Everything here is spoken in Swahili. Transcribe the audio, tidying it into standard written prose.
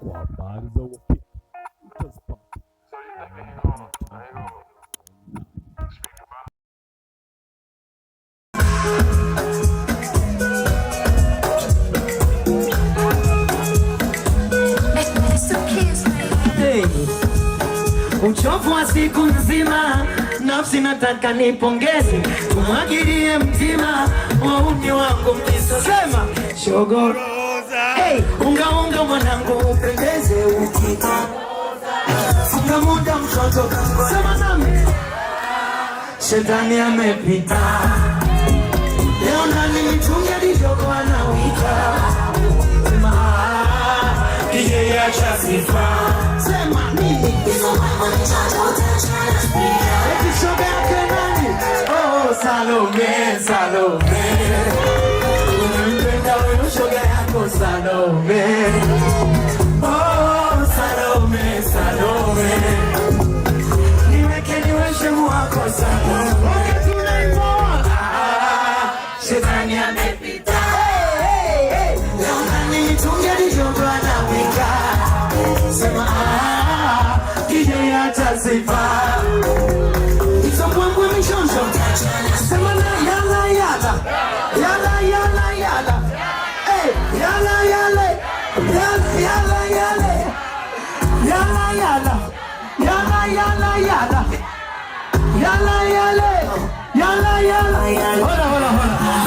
kwa habari za uhakika utazipata. Uchovu wa siku nzima, nafsi nataka nipongeze, tumwagilie mtima wauni wangu mkisema shogoroza. Hey, unga mwanangu upendeze ukika funga muda mtoto sema nami shetani amepita leo nani mitungi alijogo anawika sema kije ya chasifa sema nini eti shoga yake nani Salome unampenda wewe shoga yako Salome Salome niweke niweshe wako Salome wakati unaimoa shetani amepita leo nani mitungi alijogo anawika sema kije ya chasifa Isomwambwe mishonsho sema na yala hey yala hola